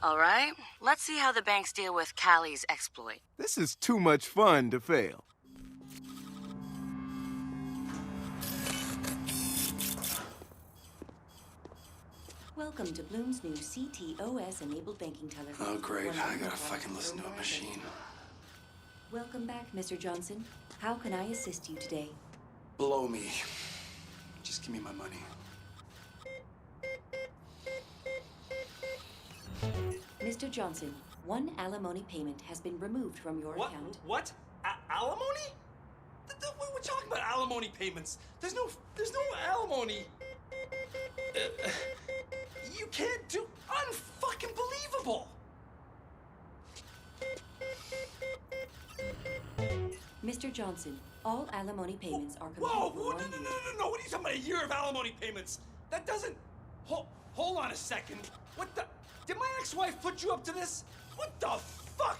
All right, let's see how the banks deal with Callie's exploit. This is too much fun to fail. Welcome to Bloom's new CTOS-enabled banking teller. Oh, great. I gotta fucking listen to a machine. Welcome back, Mr. Johnson. How can I assist you today? Blow me. Just give me my money. Mr. Johnson, one alimony payment has been removed from your account. What? Alimony? We're talking about alimony payments. There's no alimony. You can't do... Unfucking believable! Mr. Johnson, all alimony payments are complete. Whoa! for 1 year. No! What are you talking about? A year of alimony payments? That doesn't... Hold on a second. What the... Did my ex-wife put you up to this? What the fuck?